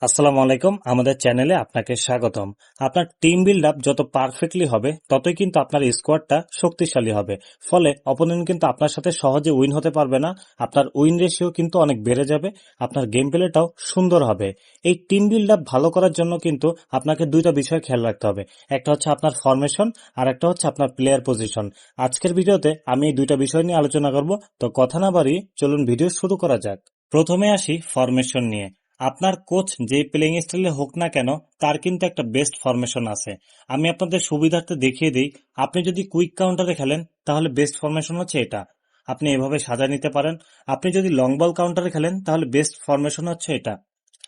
আসসালামু আলাইকুম। আমাদের চ্যানেলে আপনাকে স্বাগতম। আপনার টিম বিল্ড আপ যত পারফেক্টলি হবে ততই কিন্তু আপনার স্কোয়াডটা শক্তিশালী হবে। ফলে অপোনেন্ট কিন্তু আপনার সাথে সহজে উইন হতে পারবে না। আপনার উইন রেশিও কিন্তু অনেক বেড়ে যাবে। আপনার গেম প্লেটাও সুন্দর হবে। এই টিম বিল্ড আপ ভালো করার জন্য কিন্তু আপনাকে দুইটা বিষয় খেয়াল রাখতে হবে। একটা হচ্ছে আপনার ফরমেশন, আর একটা হচ্ছে আপনার প্লেয়ার পজিশন। আজকের ভিডিওতে আমি এই দুইটা বিষয় নিয়ে আলোচনা করব। তো কথা না বাড়িয়ে চলুন ভিডিও শুরু করা যাক। প্রথমে আসি ফরমেশন নিয়ে। আপনার কোচ যে প্লেইং স্টাইলে হোক না কেন, তার কিন্তু একটা বেস্ট ফরমেশন আছে। আমি আপনাদের সুবিধার্থে দেখিয়ে দিই। আপনি যদি কুইক কাউন্টারে খেলেন তাহলে বেস্ট ফরমেশন হচ্ছে এটা। আপনি এভাবে সাজা নিতে পারেন। আপনি যদি লং বল কাউন্টারে খেলেন তাহলে বেস্ট ফরমেশন হচ্ছে এটা।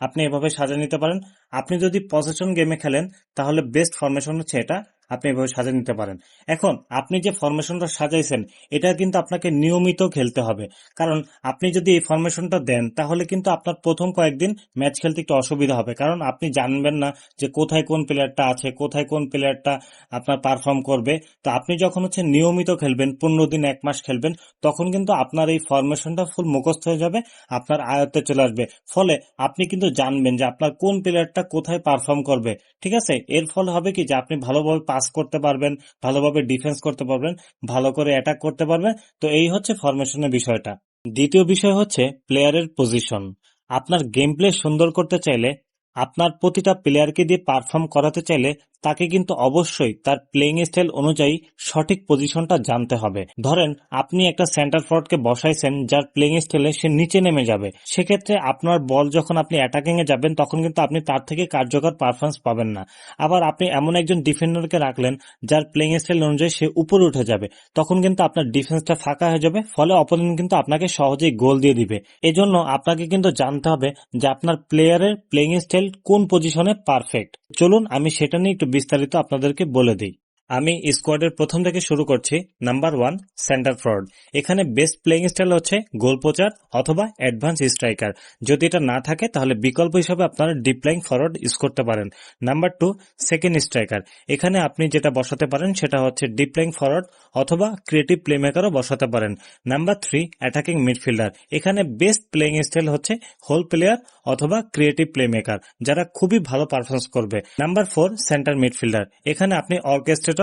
আপনি এভাবে সাজা নিতে পারেন। আপনি যদি পজিশন গেমে খেলেন তাহলে বেস্ট ফরমেশন হচ্ছে এটা। আপনি এভাবে সাজা নিতে পারেন। এখন আপনি যে ফরমেশনটা সাজাইছেন এটা কিন্তু আপনাকে নিয়মিত খেলতে হবে। কারণ আপনি যদি এই ফরমেশনটা দেন তাহলে কিন্তু আপনার প্রথম কয়েকদিন ম্যাচ খেলতে একটু অসুবিধা হবে, কারণ আপনি জানবেন না যে কোথায় কোন প্লেয়ারটা আছে, কোথায় কোন প্লেয়ারটা আপনার পারফর্ম করবে। তো আপনি যখন হচ্ছে নিয়মিত খেলবেন, 15 দিন 1 মাস খেলবেন, তখন কিন্তু আপনার এই ফরমেশনটা ফুল মুখস্থ হয়ে যাবে, আপনার আয়ত্তে চলে আসবে। ফলে আপনি কিন্তু জানবেন যে আপনার কোন প্লেয়ারটা কোথায় পারফর্ম করবে। ঠিক আছে, এর ফলে হবে কি যে আপনি ভালোভাবে পাস করতে পারবেন, ভালোভাবে ডিফেন্স করতে পারবেন, ভালো করে অ্যাটাক করতে পারবেন। তো এই হচ্ছে ফরমেশনের বিষয়টা। দ্বিতীয় বিষয় হচ্ছে প্লেয়ারের পজিশন। আপনার গেম প্লে সুন্দর করতে চাইলে, আপনার প্রতিটা প্লেয়ারকে দিয়ে পারফর্ম করাতে চাইলে তাকে কিন্তু অবশ্যই তার প্লেইং স্টাইল অনুযায়ী সঠিক পজিশনটা জানতে হবে। ধরেন আপনি একটা সেন্টার ফরওয়ার্ডকে বসাইছেন যার প্লেইং স্টাইলে সে নিচে নেমে যাবে, সেক্ষেত্রে আপনার বল যখন আপনি অ্যাটাকিং এ যাবেন তখন কিন্তু আপনি তার থেকে কার্যকর পারফরমেন্স পাবেন না। আবার আপনি এমন একজন ডিফেন্ডারকে রাখলেন যার প্লেইং স্টাইল অনুযায়ী সে উপরে উঠে যাবে, তখন কিন্তু আপনার ডিফেন্সটা ফাঁকা হয়ে যাবে। ফলে অপোনেন্ট কিন্তু আপনাকে সহজেই গোল দিয়ে দিবে। এজন্য আপনাকে কিন্তু জানতে হবে যে আপনার প্লেয়ারের প্লেইং স্টাইল কোন পজিশনে পারফেক্ট। চলুন আমি সেটা নিয়ে একটু বিস্তারিত আপনাদেরকে বলে দিই। আমি স্কোয়াডের প্রথম থেকে শুরু করছি। Number 1, centre forward. এখানে বেস্ট প্লেইং স্টাইল হচ্ছে গোল পোচার অথবা অ্যাডভান্স স্ট্রাইকার। যদি এটা না থাকে তাহলে বিকল্প হিসাবে আপনারা ডিপ লাইন ফরওয়ার্ড ইউজ করতে পারেন। Number 2, second striker. এখানে আপনি যেটা বসাতে পারেন সেটা হচ্ছে ডিপ লাইন ফরওয়ার্ড অথবা ক্রিয়েটিভ প্লেমেকারও বসাতে পারেন। Number 3, attacking midfielder. এখানে বেস্ট প্লেইং স্টাইল হচ্ছে হোল প্লেয়ার অথবা ক্রিয়েটিভ প্লেমেকার, যারা খুবই ভালো পারফরমেন্স করবে। Number 4, centre midfielder. এখানে আপনি অর্কেস্ট্রেটর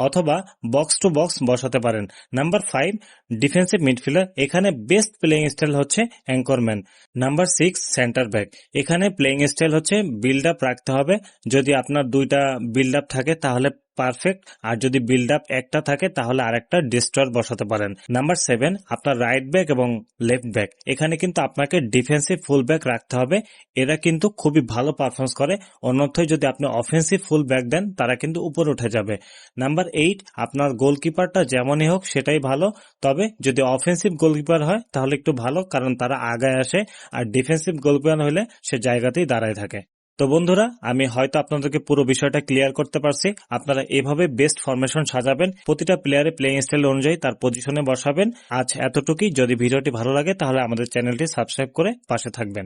অথবা বক্স টু বক্স বসাতে পারেন। Number 5, defensive midfielder. এখানে বেস্ট প্লেইং স্টাইল হচ্ছে অ্যাঙ্করম্যান। Number 6, centre back. এখানে প্লেইং স্টাইল হচ্ছে বিল্ড আপ রাখতে হবে। যদি আপনার দুইটা বিল্ড আপ থাকে তাহলে পারফেক্ট, আর যদি বিল্ড আপ একটা থাকে তাহলে আরেকটা ডিস্ট্রয়ার বসাতে পারেন। নাম্বার 7, আপনার রাইট ব্যাক এবং লেফট ব্যাক। এখানে কিন্তু আপনাকে ডিফেন্সিভ ফুল ব্যাক রাখতে হবে। এরা কিন্তু খুবই ভালো পারফরমেন্স করে। অন্যথায় যদি আপনি অফেন্সিভ ফুল ব্যাক দেন তারা কিন্তু উপরে উঠে যাবে। নাম্বার 8, আপনার গোলকিপারটা যেমনই হোক সেটাই ভালো। তবে যদি অফেন্সিভ গোলকিপার হয় তাহলে একটু ভালো, কারণ তারা আগায় আসে। আর ডিফেন্সিভ গোলকিপার হলে সে জায়গাতেই দাঁড়ায় থাকে। তো বন্ধুরা, আমি হয়তো আপনাদেরকে পুরো বিষয়টা ক্লিয়ার করতে পারছি। আপনারা এভাবে বেস্ট ফরমেশন সাজাবেন, প্রতিটা প্লেয়ারে প্লেইং স্টাইল অনুযায়ী তার পজিশনে বসাবেন। আজ এতটুকুই। যদি ভিডিওটি ভালো লাগে তাহলে আমাদের চ্যানেলটি সাবস্ক্রাইব করে পাশে থাকবেন।